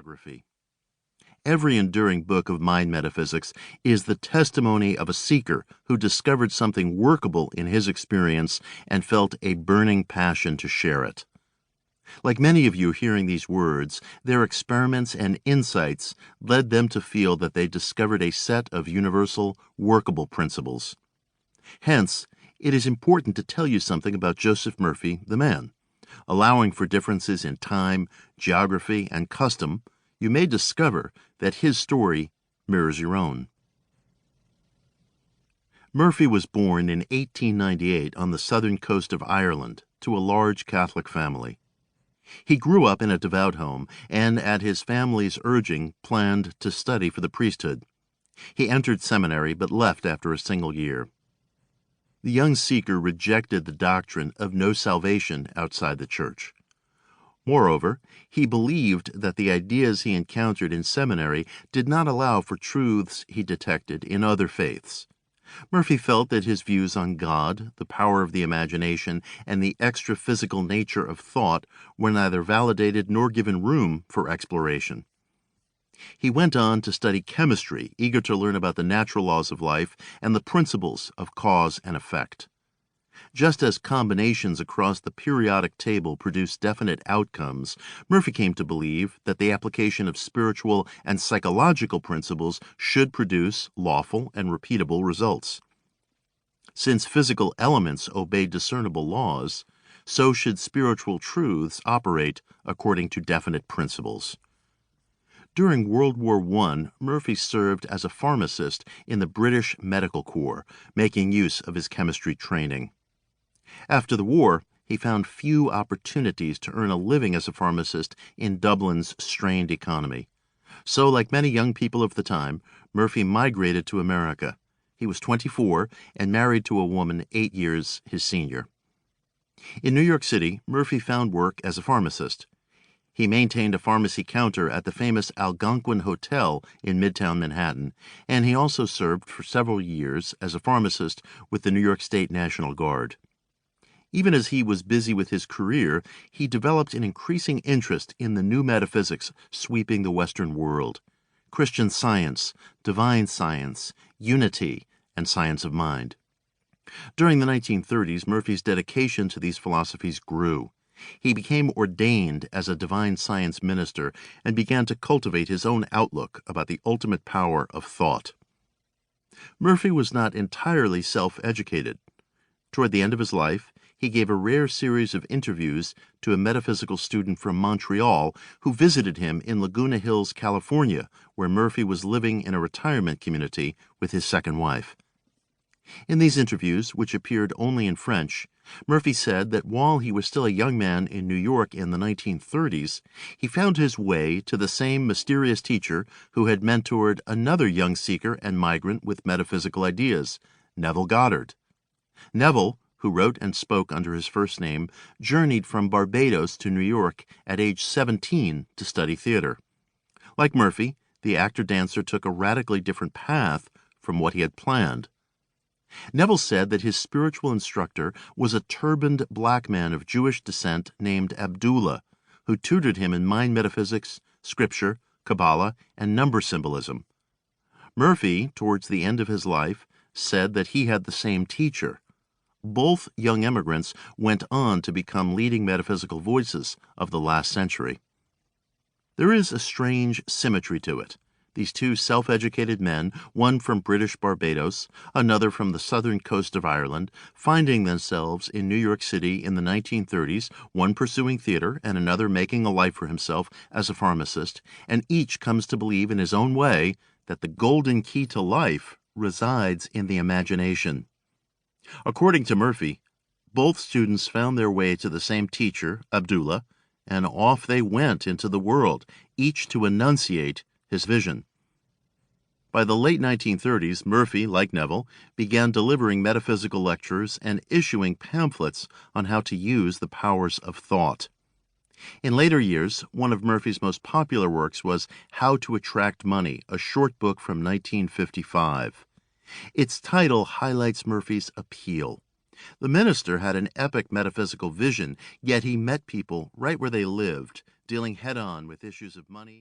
biography. Every enduring book of mind metaphysics is the testimony of a seeker who discovered something workable in his experience and felt a burning passion to share it. Like many of you hearing these words, their experiments and insights led them to feel that they discovered a set of universal, workable principles. Hence, it is important to tell you something about Joseph Murphy, the man. Allowing for differences in time, geography, and custom, you may discover that his story mirrors your own. Murphy was born in 1898 on the southern coast of Ireland to a large Catholic family. He grew up in a devout home and, at his family's urging, planned to study for the priesthood. He entered seminary but left after a single year. The young seeker rejected the doctrine of no salvation outside the church. Moreover, he believed that the ideas he encountered in seminary did not allow for truths he detected in other faiths. Murphy felt that his views on God, the power of the imagination, and the extra-physical nature of thought were neither validated nor given room for exploration. He went on to study chemistry, eager to learn about the natural laws of life and the principles of cause and effect. Just as combinations across the periodic table produce definite outcomes, Murphy came to believe that the application of spiritual and psychological principles should produce lawful and repeatable results. Since physical elements obey discernible laws, so should spiritual truths operate according to definite principles. During World War I, Murphy served as a pharmacist in the British Medical Corps, making use of his chemistry training. After the war, he found few opportunities to earn a living as a pharmacist in Dublin's strained economy. So, like many young people of the time, Murphy migrated to America. He was 24 and married to a woman 8 years his senior. In New York City, Murphy found work as a pharmacist. He maintained a pharmacy counter at the famous Algonquin Hotel in Midtown Manhattan, and he also served for several years as a pharmacist with the New York State National Guard. Even as he was busy with his career, he developed an increasing interest in the new metaphysics sweeping the Western world: Christian Science, Divine Science, Unity, and Science of Mind. During the 1930s, Murphy's dedication to these philosophies grew. He became ordained as a divine science minister and began to cultivate his own outlook about the ultimate power of thought. Murphy was not entirely self-educated. Toward the end of his life, he gave a rare series of interviews to a metaphysical student from Montreal who visited him in Laguna Hills, California, where Murphy was living in a retirement community with his second wife. In these interviews, which appeared only in French, Murphy said that while he was still a young man in New York in the 1930s, he found his way to the same mysterious teacher who had mentored another young seeker and migrant with metaphysical ideas, Neville Goddard. Neville, who wrote and spoke under his first name, journeyed from Barbados to New York at age 17 to study theater. Like Murphy, the actor-dancer took a radically different path from what he had planned. Neville said that his spiritual instructor was a turbaned black man of Jewish descent named Abdullah, who tutored him in mind metaphysics, scripture, Kabbalah, and number symbolism. Murphy, towards the end of his life, said that he had the same teacher. Both young immigrants went on to become leading metaphysical voices of the last century. There is a strange symmetry to it. These two self-educated men, one from British Barbados, another from the southern coast of Ireland, finding themselves in New York City in the 1930s, one pursuing theater and another making a life for himself as a pharmacist, and each comes to believe in his own way that the golden key to life resides in the imagination. According to Murphy, both students found their way to the same teacher, Abdullah, and off they went into the world, each to enunciate his vision. By the late 1930s, Murphy, like Neville, began delivering metaphysical lectures and issuing pamphlets on how to use the powers of thought. In later years, one of Murphy's most popular works was How to Attract Money, a short book from 1955. Its title highlights Murphy's appeal. The minister had an epic metaphysical vision, yet he met people right where they lived, dealing head-on with issues of money.